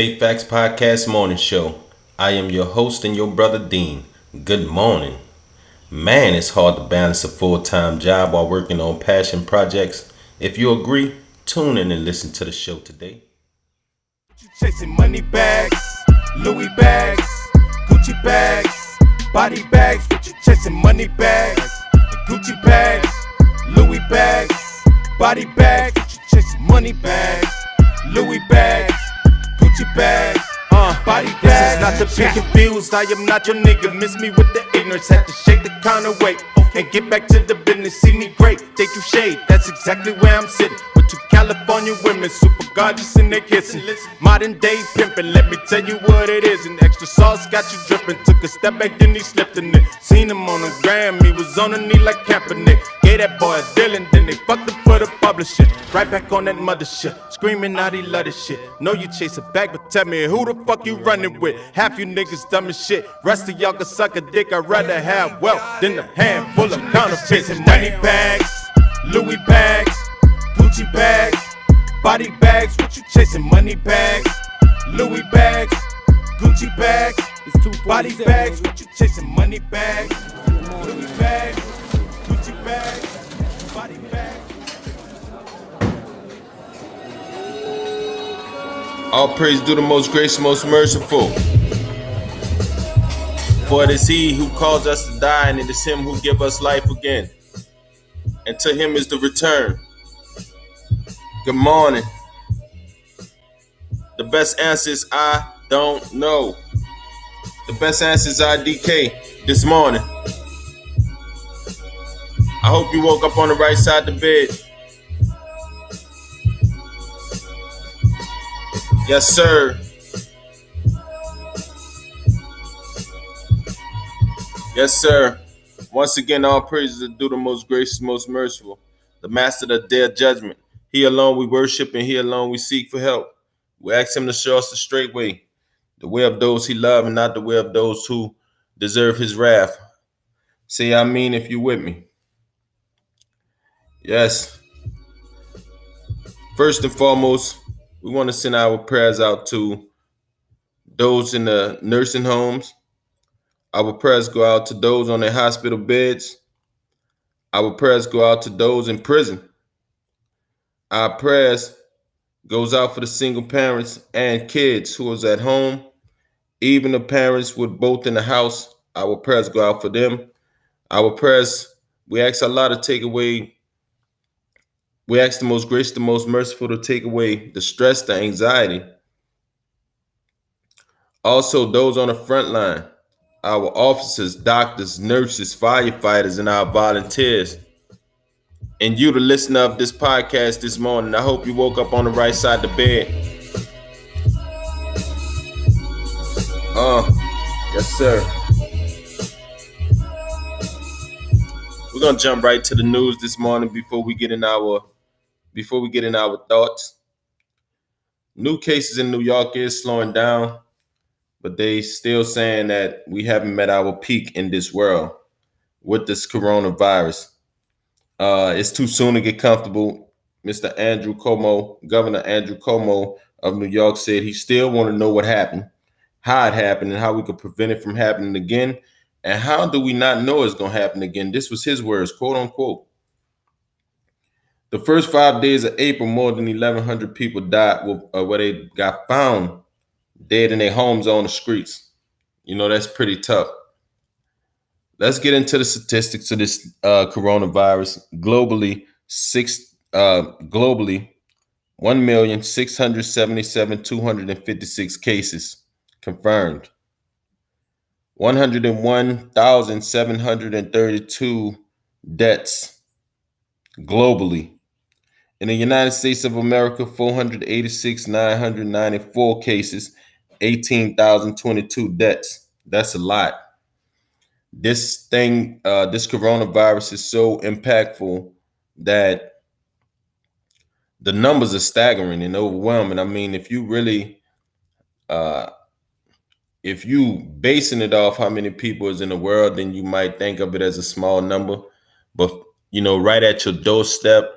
State Facts Podcast Morning Show. I am your host and your brother Dean. Good morning. Man, it's hard to balance a full-time job while working on passion projects. If you agree, tune in and listen to the show today. Chasing money bags, Louis bags, Gucci bags, body bags. What you chasing money bags, Gucci bags, Louis bags, body bags. What you chasing money bags, Louis bags, Gucci bags, body bags. This is not to be confused. I am not your nigga. Miss me with the ignorance. Had to shake the counter weight and get back to the business. See me great, they threw shade. That's exactly where I'm sitting. With two California women, super gorgeous and they kissing. Modern day pimping, let me tell you what it is. And extra sauce got you dripping. Took a step back, then he slipped in it. Seen him on the gram, he was on a knee like Kaepernick. Gave that boy a Dylan, then they fucked him for the publisher. Right back on that mother shit, screaming out he love this shit. Know you chase a bag, but tell me who the fuck you running with? Half you niggas dumb as shit. Rest of y'all can suck a dick. I'd rather have wealth than a handful of counterfeits. Money bags, Louis bags, Gucci bags, body bags. What you chasing? Money bags, Louis bags, Gucci bags, body bags. What you chasing? Money bags, Louis bags, Gucci bags, body bags. All praise due the most gracious, most merciful. For it is he who calls us to die, and it is him who gives us life again. And to him is the return. Good morning. The best answer is I don't know. The best answer is IDK this morning. I hope you woke up on the right side of the bed. Yes, sir. Yes, sir. Once again, all praises are due the most gracious, most merciful, the master of the day of judgment. He alone we worship, and he alone we seek for help. We ask him to show us the straight way, the way of those he loves, and not the way of those who deserve his wrath. Say I mean if you with me. Yes. First and foremost, we want to send our prayers out to those in the nursing homes. Our prayers go out to those on their hospital beds. Our prayers go out to those in prison. Our prayers goes out for the single parents and kids who is at home. Even the parents with both in the house, our prayers go out for them. Our prayers, we ask Allah to take away, we ask the most gracious, the most merciful to take away the stress, the anxiety. Also, those on the front line, our officers, doctors, nurses, firefighters, and our volunteers. And you, the listener of this podcast this morning, I hope you woke up on the right side of the bed. Yes, sir. We're gonna jump right to the news this morning before we get in our thoughts. New cases in New York is slowing down, but they still saying that we haven't met our peak in this world with this coronavirus. It's too soon to get comfortable. Mr. Andrew Cuomo, Governor Andrew Cuomo of New York, said he still want to know what happened, how it happened, and how we could prevent it from happening again. And how do we not know it's going to happen again? This was his words, quote unquote. The first 5 days of April, more than 1,100 people died where they got found dead in their homes on the streets. You know, that's pretty tough. Let's get into the statistics of this coronavirus. Globally, 1,677,256 cases confirmed. 101,732 deaths globally. In the United States of America, 486,994 cases, 18,022 deaths. That's a lot. This coronavirus is so impactful that the numbers are staggering and overwhelming. I mean, if you basing it off how many people is in the world, then you might think of it as a small number. But, right at your doorstep,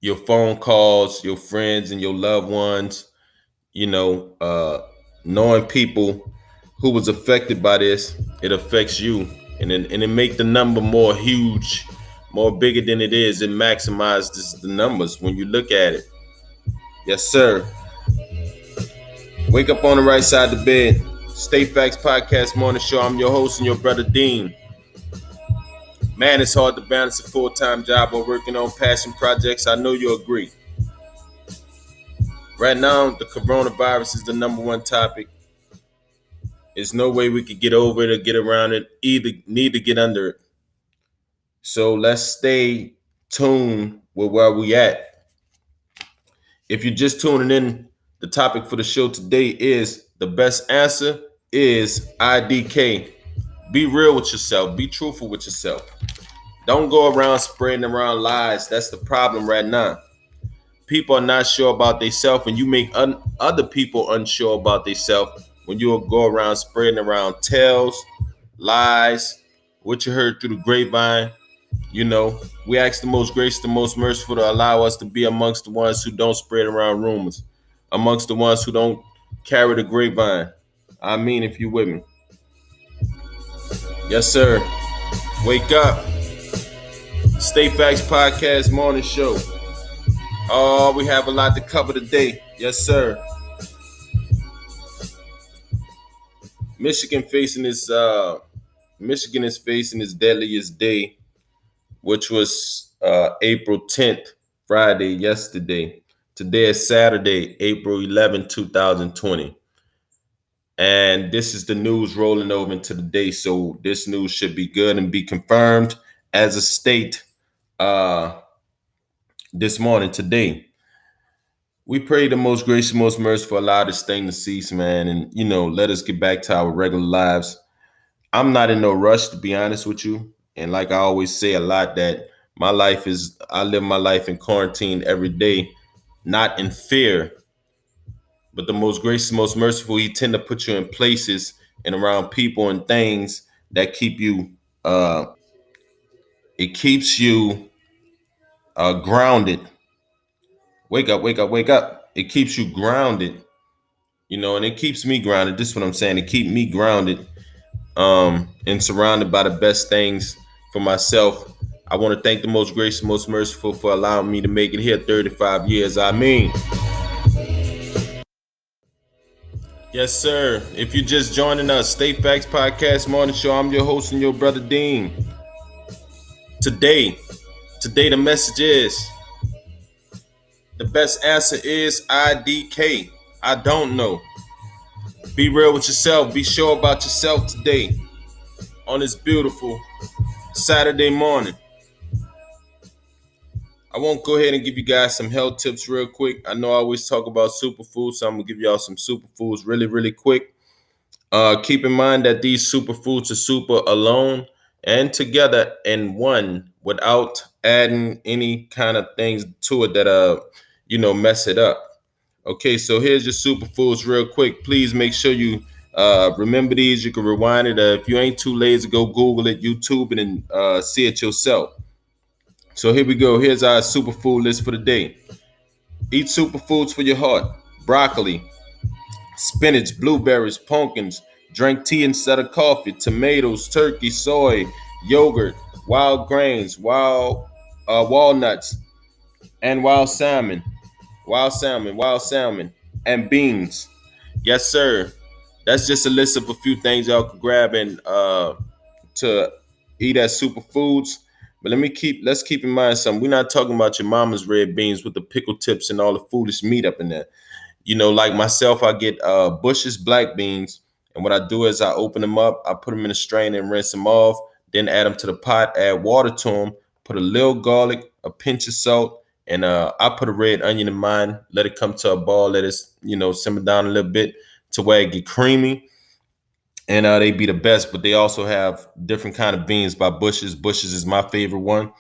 your phone calls, your friends and your loved ones, knowing people who was affected by this, it affects you. And it make the number more huge, more bigger than it is. It maximizes the numbers when you look at it. Yes, sir. Wake up on the right side of the bed. State Facts Podcast Morning Show. I'm your host and your brother Dean. Man, it's hard to balance a full-time job or working on passion projects. I know you agree. Right now, the coronavirus is the number one topic. There's no way we could get over it or get around it. Either need to get under it. So let's stay tuned with where we at. If you're just tuning in, the topic for the show today is the best answer is IDK. Be real with yourself. Be truthful with yourself. Don't go around spreading around lies. That's the problem right now. People are not sure about themselves, and you make other people unsure about themselves when you go around spreading around tales, lies, what you heard through the grapevine. We ask the most gracious, the most merciful to allow us to be amongst the ones who don't spread around rumors, amongst the ones who don't carry the grapevine. I mean, if you with me. Yes, sir. Wake up. State Facts Podcast Morning Show. Oh, we have a lot to cover today. Yes, sir. Michigan is facing its deadliest day, which was April 10th, Friday, yesterday. Today is Saturday, April 11, 2020. And this is the news rolling over into the day. So this news should be good and be confirmed as a state this morning, today. We pray the most gracious, most merciful, allow this thing to cease, man. And, let us get back to our regular lives. I'm not in no rush, to be honest with you. And like I always say a lot, that I live my life in quarantine every day, not in fear. But the most gracious, most merciful, he tend to put you in places and around people and things that keep you, it keeps you grounded. Wake up, wake up, wake up. It keeps you grounded, and it keeps me grounded. This is what I'm saying. It keeps me grounded and surrounded by the best things for myself. I want to thank the most gracious, most merciful for allowing me to make it here 35 years. I mean. Yes, sir. If you're just joining us, State Facts Podcast Morning Show, I'm your host and your brother Dean. Today the message is, the best answer is IDK. I don't know. Be real with yourself. Be sure about yourself today on this beautiful Saturday morning. I won't go ahead and give you guys some health tips real quick. I know I always talk about superfoods, so I'm going to give y'all some superfoods really, really quick. Keep in mind that these superfoods are super alone and together in one without adding any kind of things to it that, mess it up. Okay, so here's your superfoods real quick. Please make sure you remember these. You can rewind it. If you ain't too lazy, go Google it, YouTube it, and see it yourself. So here we go. Here's our superfood list for the day. Eat superfoods for your heart. Broccoli, spinach, blueberries, pumpkins. Drink tea instead of coffee. Tomatoes, turkey, soy, yogurt, wild grains, walnuts, and wild salmon, and beans. Yes, sir. That's just a list of a few things y'all could grab and to eat as superfoods. But let's keep in mind something. We're not talking about your mama's red beans with the pickle tips and all the foolish meat up in there. Like myself, I get Bush's black beans, and what I do is I open them up, I put them in a strainer and rinse them off, then add them to the pot, add water to them, put a little garlic, a pinch of salt, and I put a red onion in mine, let it come to a ball, let it simmer down a little bit to where it get creamy. And they be the best, but they also have different kind of beans by Bush's. Bush's is my favorite one.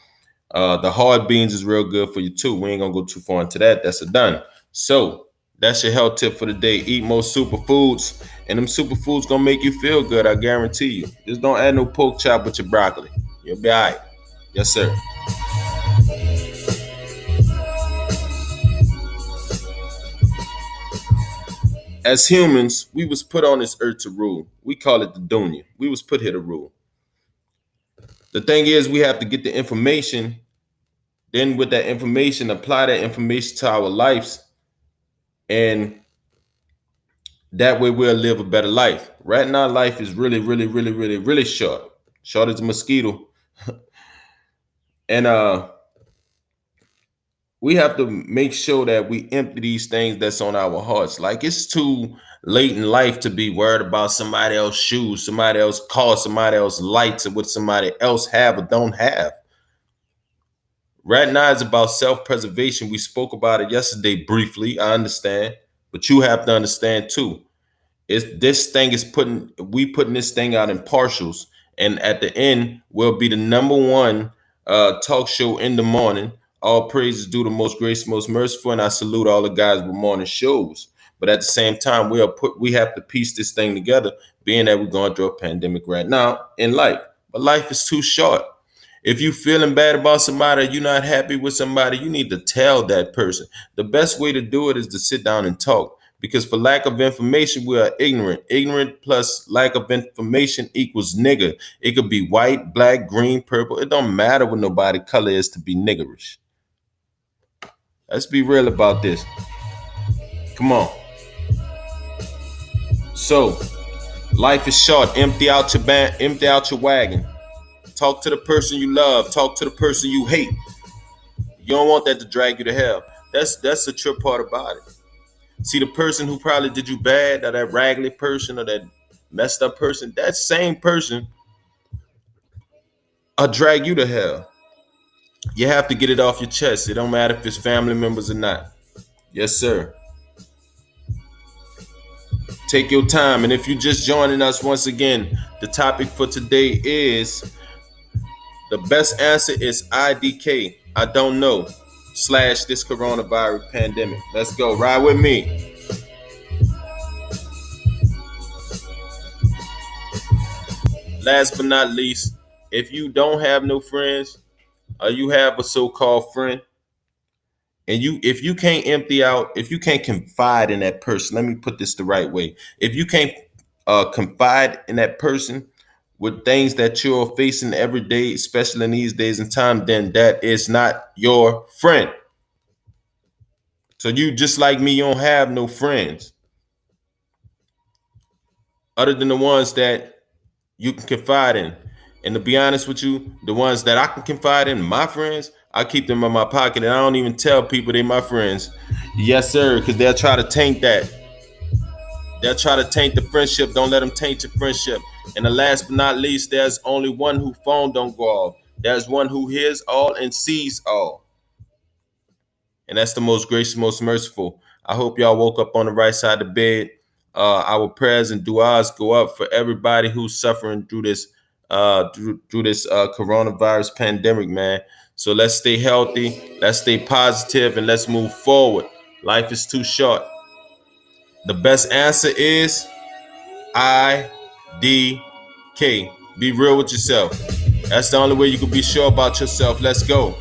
The hard beans is real good for you too. We ain't gonna go too far into that. That's a done. So that's your health tip for the day. Eat more superfoods, and them superfoods gonna make you feel good. I guarantee you. Just don't add no pork chop with your broccoli. You'll be all right. Yes, sir. As humans, we was put on this earth to rule. We call it the dunya. We was put here to rule. The thing is, we have to get the information. Then with that information, apply that information to our lives, and that way we'll live a better life. Right now, life is really, really, really, really, really short. Short as a mosquito. And we have to make sure that we empty these things that's on our hearts. Like, it's too late in life to be worried about somebody else's shoes, somebody else's car, somebody else's lights, and what somebody else have or don't have. Right now it's about self-preservation. We spoke about it yesterday briefly. I understand, but you have to understand too. It's this thing is putting this thing out in partials, and at the end will be the number one talk show in the morning. All praises due to most gracious, most merciful, and I salute all the guys with morning shows. But at the same time, we have to piece this thing together, being that we're going through a pandemic right now in life. But life is too short. If you feeling bad about somebody, or you're not happy with somebody, you need to tell that person. The best way to do it is to sit down and talk. Because for lack of information, we are ignorant. Ignorant plus lack of information equals nigger. It could be white, black, green, purple. It don't matter what nobody color is to be niggerish. Let's be real about this. Come on. So, life is short. Empty out your wagon. Talk to the person you love. Talk to the person you hate. You don't want that to drag you to hell. That's the trip part about it. See, the person who probably did you bad, or that raggedy person, or that messed up person, that same person will drag you to hell. You have to get it off your chest. It don't matter if it's family members or not. Yes, sir. Take your time. And if you're just joining us once again, the topic for today is the best answer is IDK. I don't know. / this coronavirus pandemic. Let's go. Ride with me. Last but not least, if you don't have no friends, or you have a so-called friend, and if you can't if you can't confide in that person, let me put this the right way. If you can't confide in that person with things that you're facing every day, especially in these days and time, then that is not your friend. So you, just like me, you don't have no friends other than the ones that you can confide in. And to be honest with you, the ones that I can confide in, my friends, I keep them in my pocket, and I don't even tell people they my friends. Yes, sir, because they'll try to taint that. They'll try to taint the friendship. Don't let them taint your friendship. And the last but not least, there's only one whose phone don't go off. There's one who hears all and sees all. And that's the most gracious, most merciful. I hope y'all woke up on the right side of the bed. Our prayers and du'as go up for everybody who's suffering through this coronavirus pandemic, man. So let's stay healthy, let's stay positive, and let's move forward. Life is too short. The best answer is IDK. Be real with yourself. That's the only way you can be sure about yourself. Let's go.